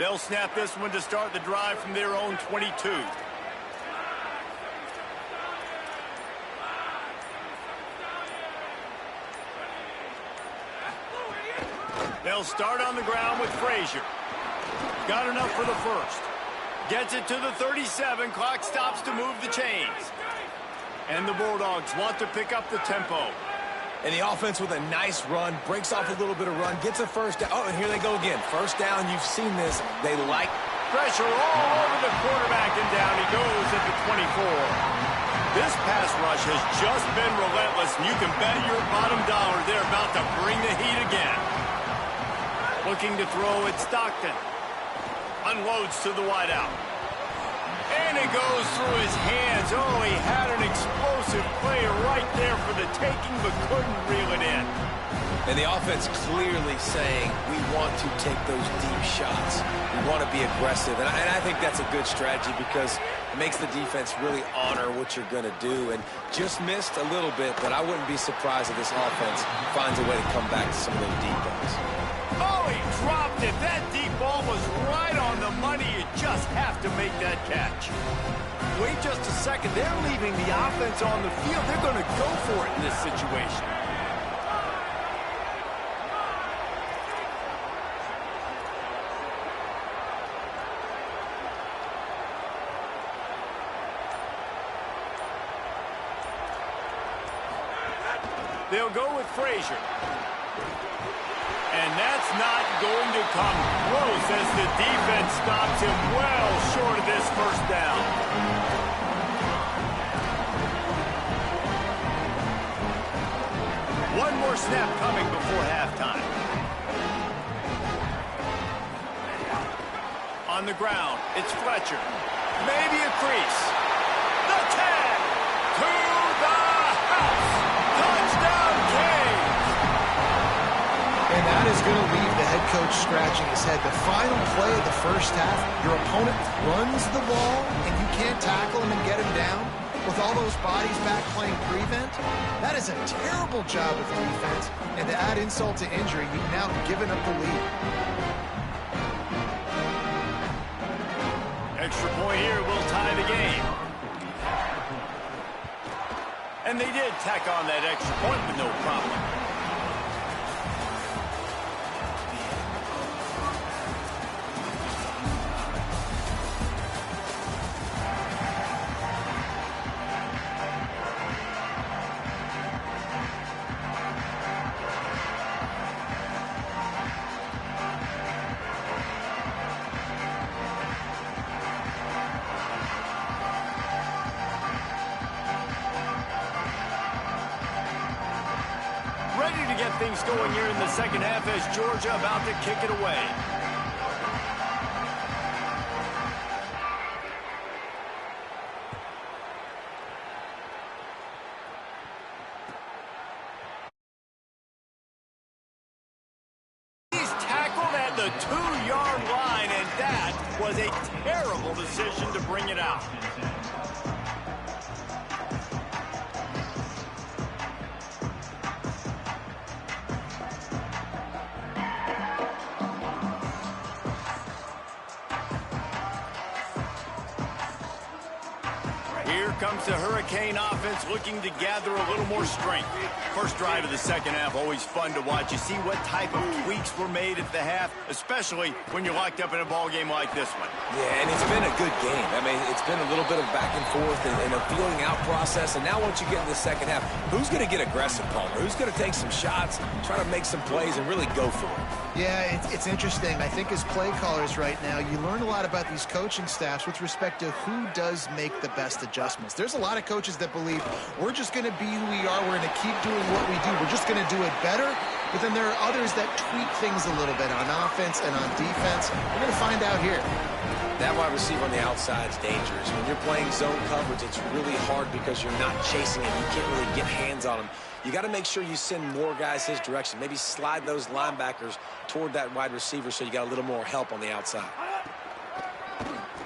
They'll snap this one to start the drive from their own 22. They'll start on the ground with Frazier. Got enough for the first. Gets it to the 37. Clock stops to move the chains. And the Bulldogs want to pick up the tempo. And the offense with a nice run, breaks off a little bit of run, gets a first down. Oh, and here they go again. First down, you've seen this. They like pressure all over the quarterback, and down he goes at the 24. This pass rush has just been relentless, and you can bet your bottom dollar they're about to bring the heat again. Looking to throw at Stockton. Unloads to the wideout. And it goes through his hands. Oh, he had an explosive play right there for the taking, but couldn't reel it in. And the offense clearly saying, we want to take those deep shots. We want to be aggressive. And I think that's a good strategy because it makes the defense really honor what you're going to do. And just missed a little bit, but I wouldn't be surprised if this offense finds a way to come back to some of those deep balls. Oh, he dropped it. That deep ball was right on the money. You just have to make that catch. Wait just a second. They're leaving the offense on the field. They're going to go for it in this situation. They'll go with Frazier. And that's not going to come close as the defense stops him well short of this first down. One more snap coming before halftime. On the ground, it's Fletcher. Maybe a crease. The tag to the house. Touchdown, Canes. And that is going to leave the head coach scratching his head. The final play of the first half, your opponent runs the ball, and you can't tackle him and get him down. With all those bodies back playing prevent, that is a terrible job of defense. And to add insult to injury, you've now given up the lead. Extra point here will tie the game. And they did tack on that extra point with no problem. Ready to get things going here in the second half as Georgia about to kick it away. He's tackled at the 2-yard line, and that was a terrible decision to bring it out. Here comes the Hurricane offense looking to gather a little more strength. First drive of the second half, always fun to watch. You see what type of tweaks were made at the half, especially when you're locked up in a ball game like this one. Yeah, and it's been a good game. I mean, it's been a little bit of back and forth and a feeling out process. And now once you get in the second half, who's going to get aggressive, Palmer? Who's going to take some shots, try to make some plays, and really go for it? Yeah, it's interesting. I think as play callers right now, you learn a lot about these coaching staffs with respect to who does make the best adjustments. There's a lot of coaches that believe we're just going to be who we are. We're going to keep doing what we do. We're just going to do it better. But then there are others that tweak things a little bit on offense and on defense. We're going to find out here. That wide receiver on the outside is dangerous. When you're playing zone coverage, it's really hard because you're not chasing him. You can't really get hands on him. You got to make sure you send more guys his direction. Maybe slide those linebackers toward that wide receiver so you got a little more help on the outside.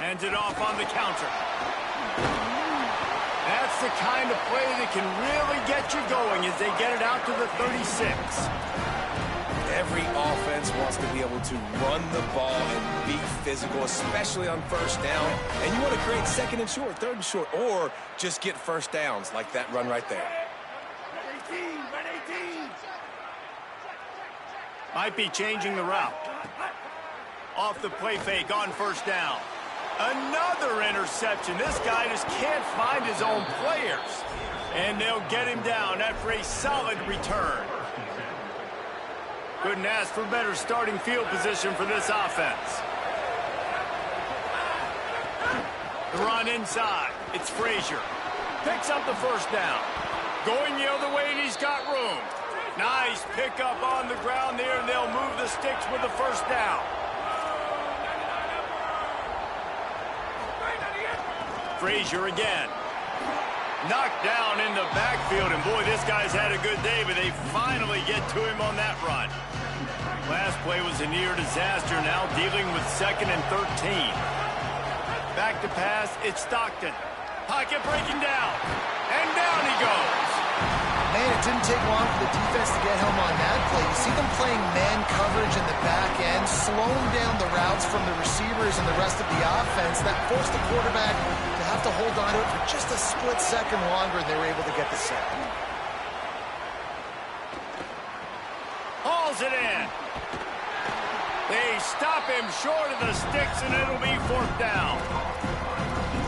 Hands it off on the counter. That's the kind of play that can really get you going as they get it out to the 36. Every offense wants to be able to run the ball and be physical, especially on first down. And you want to create second and short, third and short, or just get first downs like that run right there. Might be changing the route. Off the play fake on first down. Another interception. This guy just can't find his own players. And they'll get him down after a solid return. Couldn't ask for better starting field position for this offense. The run inside. It's Frazier. Picks up the first down. Going the other way, and he's got room. Nice pickup on the ground there, and they'll move the sticks with the first down. Frazier again. Knocked down in the backfield, and boy, this guy's had a good day, but they finally get to him on that run. Last play was a near disaster, now dealing with 2nd and 13. Back to pass, it's Stockton. Pocket breaking down, and down he goes. Man, it didn't take long for the defense to get home on that play. You see them playing man coverage in the back end, slowing down the routes from the receivers and the rest of the offense. That forced the quarterback to have to hold on to it for just a split second longer, and they were able to get the sack. Hauls it in. They stop him short of the sticks, and it'll be 4th down.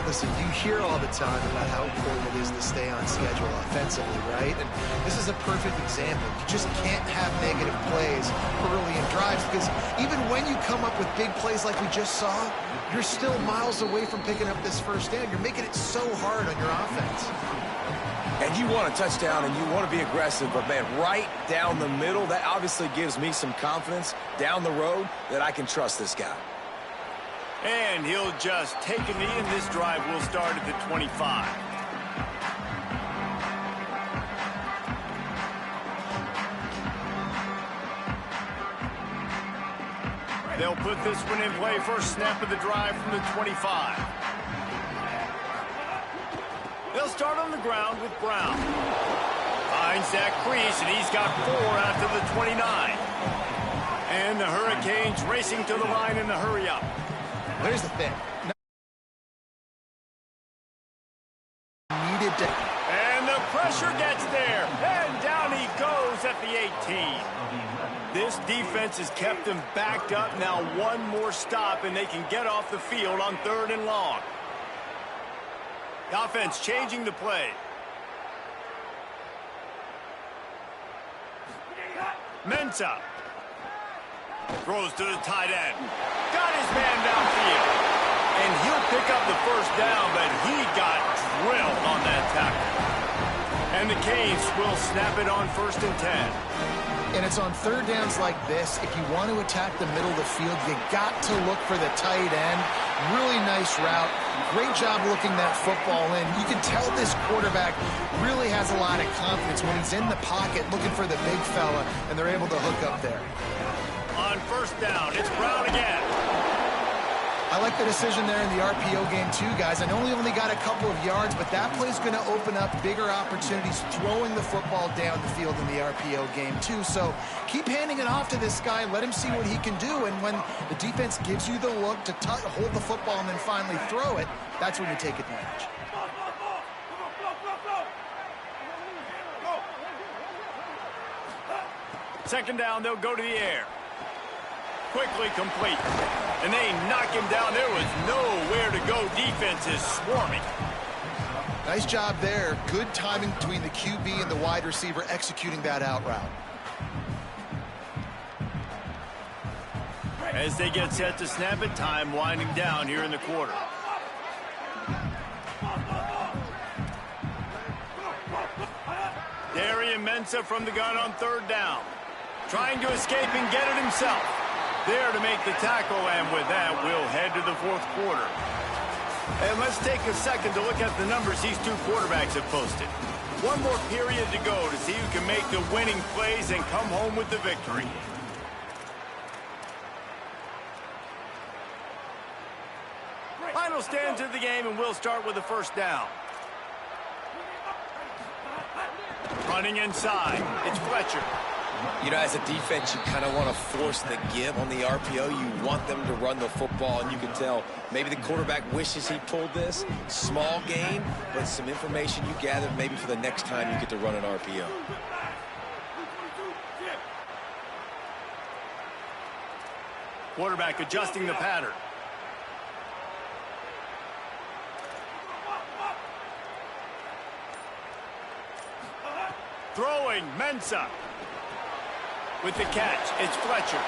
Listen, you hear all the time about how important it is to stay on schedule offensively, right? And this is a perfect example. You just can't have negative plays early in drives because even when you come up with big plays like we just saw, you're still miles away from picking up this first down. You're making it so hard on your offense. And you want a touchdown and you want to be aggressive, but, man, right down the middle, that obviously gives me some confidence down the road that I can trust this guy. And he'll just take a knee, and this drive will start at the 25. They'll put this one in play. First snap of the drive from the 25. They'll start on the ground with Brown. Finds that crease, and he's got 4 after the 29. And the Hurricanes racing to the line in the hurry-up. Here's the thing. And the pressure gets there. And down he goes at the 18. This defense has kept them backed up. Now one more stop, and they can get off the field on 3rd and long. The offense changing the play. Mensah. Throws to the tight end. Got his man downfield. And he'll pick up the first down, but he got drilled on that tackle. And the Canes will snap it on 1st and 10. And it's on 3rd downs like this. If you want to attack the middle of the field, you got to look for the tight end. Really nice route. Great job looking that football in. You can tell this quarterback really has a lot of confidence when he's in the pocket looking for the big fella, and they're able to hook up there. On 1st down, it's Brown again. I like the decision there in the RPO game too, guys. I know he only got a couple of yards, but that play's going to open up bigger opportunities throwing the football down the field in the RPO game too. So keep handing it off to this guy. Let him see what he can do. And when the defense gives you the look to hold the football and then finally throw it, that's when you take advantage. Second down, they'll go to the air. Quickly complete. And they knock him down. There was nowhere to go. Defense is swarming. Nice job there. Good timing between the QB and the wide receiver executing that out route. As they get set to snap it, time winding down here in the quarter. Darian Mensah from the gun on 3rd down. Trying to escape and get it himself. There to make the tackle, and with that, we'll head to the 4th quarter. And let's take a second to look at the numbers these two quarterbacks have posted. One more period to go to see who can make the winning plays and come home with the victory. Final stanza of the game, and we'll start with the 1st down. Running inside, it's Fletcher. You know, as a defense, you kind of want to force the give on the RPO. You want them to run the football, and you can tell maybe the quarterback wishes he pulled this. Small gain, but some information you gathered maybe for the next time you get to run an RPO. Quarterback adjusting the pattern. Throwing, Mensah. With the catch, it's Fletcher.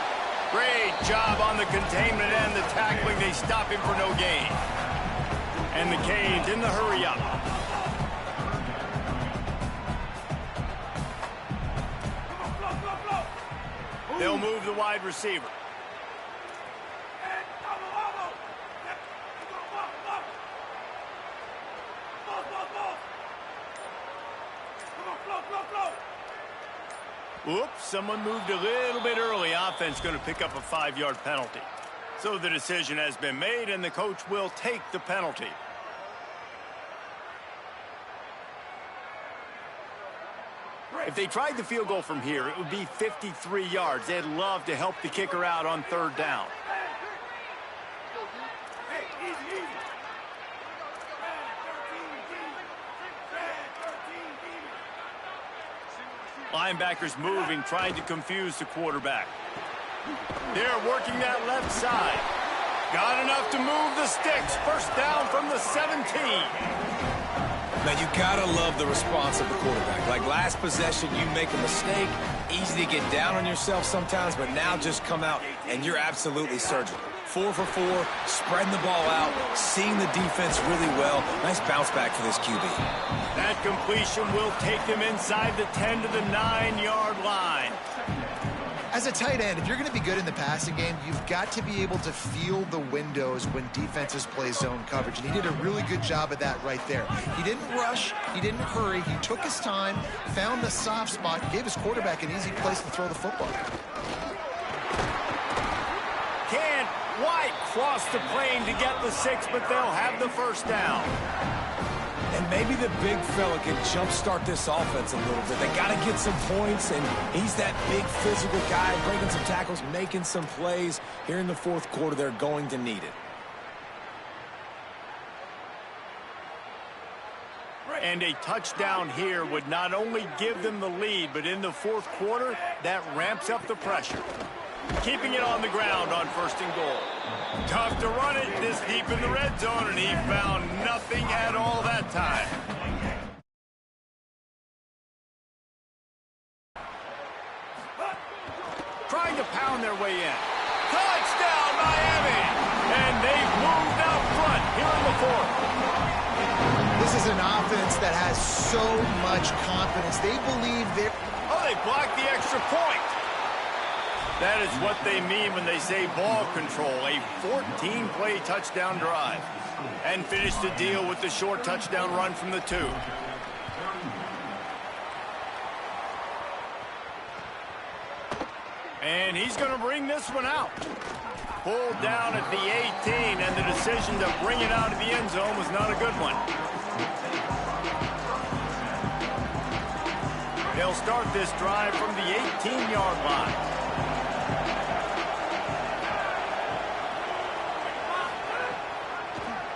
Great job on the containment and the tackling. They stop him for no gain. And the Canes in the hurry up. They'll move the wide receiver. Oops, someone moved a little bit early. Offense going to pick up a 5-yard penalty. So the decision has been made, and the coach will take the penalty. If they tried the field goal from here, it would be 53 yards. They'd love to help the kicker out on 3rd down. Linebackers moving, trying to confuse the quarterback. They're working that left side. Got enough to move the sticks. 1st down from the 17. Now, you gotta love the response of the quarterback. Like last possession, you make a mistake. Easy to get down on yourself sometimes, but now just come out and you're absolutely surgical. 4 for 4, spreading the ball out, seeing the defense really well. Nice bounce back for this QB. That completion will take them inside the 10 to the 9-yard line. As a tight end, if you're going to be good in the passing game, you've got to be able to feel the windows when defenses play zone coverage. And he did a really good job of that right there. He didn't rush. He didn't hurry. He took his time, found the soft spot, gave his quarterback an easy place to throw the football. Can't White cross the plane to get the 6, but they'll have the 1st down. And maybe the big fella can jumpstart this offense a little bit. They got to get some points, and he's that big physical guy, breaking some tackles, making some plays. Here in the 4th quarter, they're going to need it. And a touchdown here would not only give them the lead, but in the 4th quarter, that ramps up the pressure. Keeping it on the ground on 1st and goal. Tough to run it this deep in the red zone, and he found nothing at all that time. Trying to pound their way in. Touchdown, Miami! And they've moved out front here in the 4th. This is an offense that has so much confidence. They believe they're... Oh, they blocked the extra point. That is what they mean when they say ball control. A 14-play touchdown drive. And finish the deal with the short touchdown run from the 2. And he's going to bring this one out. Pulled down at the 18, and the decision to bring it out of the end zone was not a good one. They'll start this drive from the 18-yard line.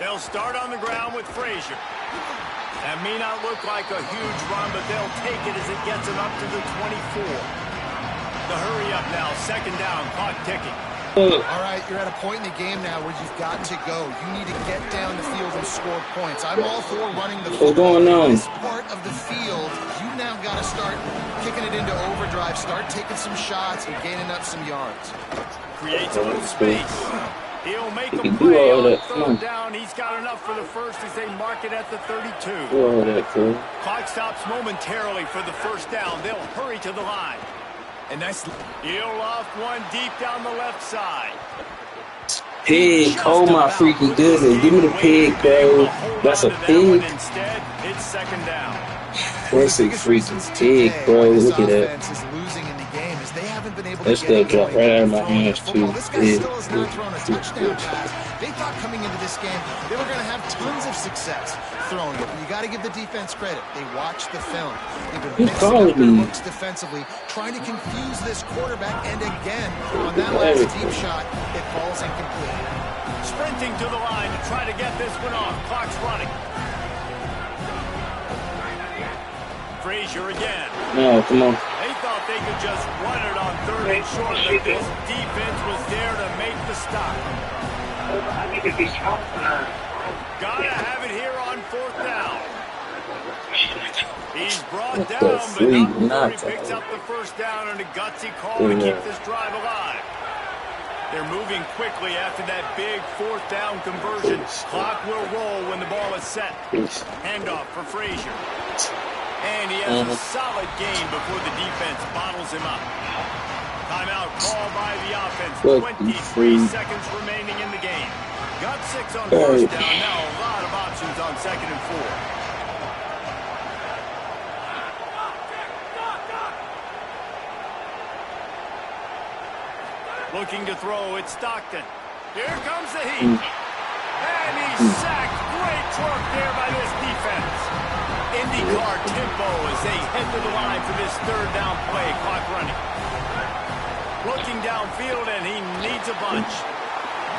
They'll start on the ground with Frazier. That may not look like a huge run, but they'll take it as it gets them up to the 24. The hurry up now, 2nd down, clock ticking. All right, you're at a point in the game now where you've got to go. You need to get down the field and score points. I'm all for running the football. What's going on? This part of the field, you now got to start kicking it into overdrive, start taking some shots and gaining up some yards. Creates a little space. He'll make a play on 3rd down. He's got enough for the 1st as they mark it at the 32. Clock stops momentarily for the 1st down. They'll hurry to the line. And nice. He'll off one deep down the left side. Pig, oh my freaking goodness. Give me the pig, bro. That's a pig. Instead, it's 2nd down. That's a freaking pig, bro. Look at that. Is losing in the game is they haven't been able to That get it stuff dropped going. right out of my Throwing their hands football. too. This guy still has not thrown a touchdown pass. They thought coming into this game they were going to have tons of success throwing it. But you got to give the defense credit. They watched the film. They've been mixing up their looks defensively, trying to confuse this quarterback. And again, on that last deep shot, it falls incomplete. Sprinting to the line to try to get this one off. Clock's running. Frazier again. No, come on. They thought they could just run it on 3rd and short, but this defense was there to make the stop. Gotta have it here on 4th down. He's brought down, but not before he picks up the 1st down and a gutsy call to keep this drive alive. They're moving quickly after that big 4th down conversion. Clock will roll when the ball is set. Handoff for Frazier. And he has a solid gain before the defense bottles him up. Timeout called by the offense. 23 seconds remaining in the game. Got 6 on 1st down. Now a lot of options on 2nd and 4. Looking to throw, it's Stockton. Here comes the heat. And he's sacked. Great work there by this defense. IndyCar tempo as they head to the line for this 3rd down play. Clock running. Looking downfield, and he needs a bunch.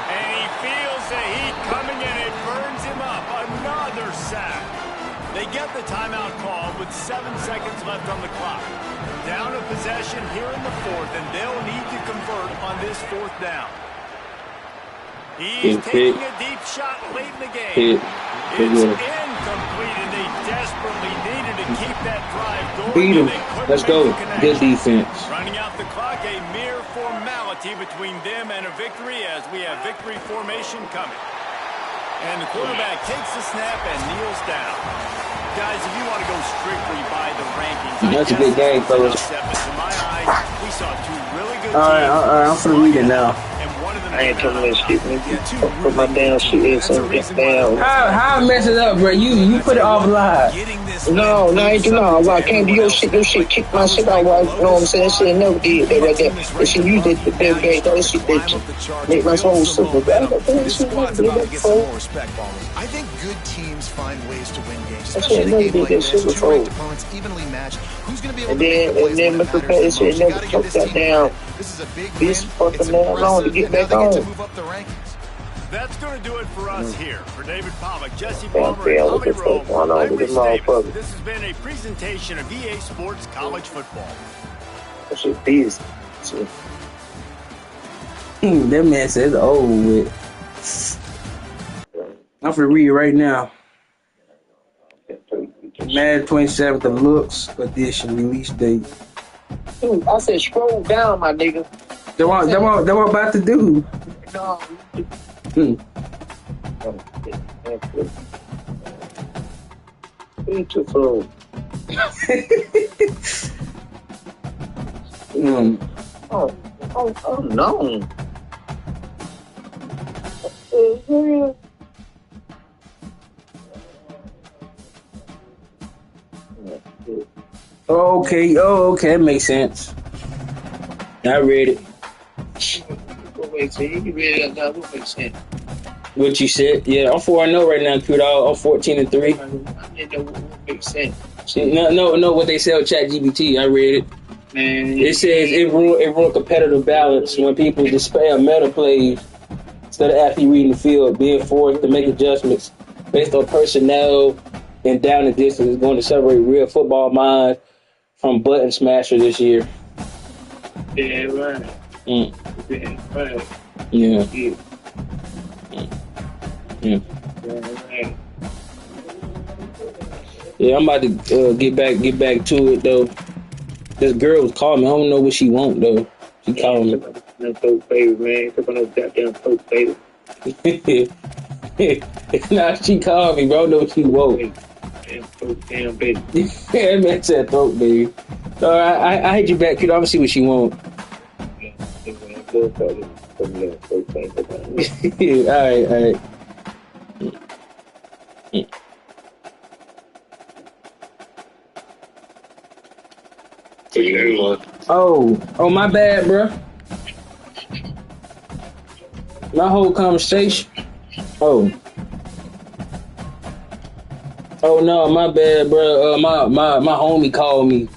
And he feels the heat coming, and it burns him up. Another sack. They get the timeout call with 7 seconds left on the clock. Down a possession here in the 4th, and they'll need to convert on this 4th down. He's taking a deep shot late in the game. It's incomplete, and they desperately needed to keep that drive going. Beat him. Let's go. Good defense. Running out the clock, a mere formality between them and a victory as we have victory formation coming. And the quarterback takes the snap and kneels down. Guys, if you want to go strictly by the rankings, that's a good game, fellas. To my eyes, we saw 2 really good teams. All right, I'm finna read it now. I ain't talking about shit, man. Put my damn shit in some down. How I mess it up, bro? You put it off live. No, I ain't do no. I can't do your shit. Your shit kick my shit out. You know what I'm saying? That shit never did that right there. That shit you did the damn game. That shit that make my soul super bad. I think good teams find ways to win games, That especially shit in a never game did like that this. shit 2 before. ranked opponents evenly matched. Who's going to be able And to make the plays when it Mr. matters Petty the shit most? You never got to give took this that team down. credit. This is a big This win. fucking It's man long to impressive, get and now back they get to on. move up the rankings. That's going to do it for us here. For David Pollock, Jesse Damn, Palmer, and what Tommy the fuck going Rowe, on I'm with Rich this Davis. motherfucker? This has been a presentation of EA Sports College Football. That shit busy. That man says it's over with. I'm finna read it right now. Madden 27th, the Looks Edition release date. Dude, I said scroll down, my nigga. That what I'm about to do. No. Beautiful. Oh no. Okay, that makes sense. I read it. What you said? Yeah, I'm 4-0 right now, Q-Dog. I'm 14-3. No, what they sell ChatGPT. I read it. Man, it says it ruined competitive balance when people despair meta plays instead of actually reading the field, being forced to make adjustments based on personnel and down the distance is going to separate real football minds from button smasher this year. Yeah, right. Yeah, right. Yeah. Yeah, I'm about to get back to it though. This girl was calling me. I don't know what she want though. She called me. No throat baby, man. Come on, no goddamn throat baby. Nah, she called me, bro. I don't know what she want. Damn baby. Yeah, man said throat baby. All right, I hit you back, kid. I'm gonna see what she want. All right. So you know what? Oh, my bad, bro. My whole conversation. Oh no, my bad, bro. My homie called me.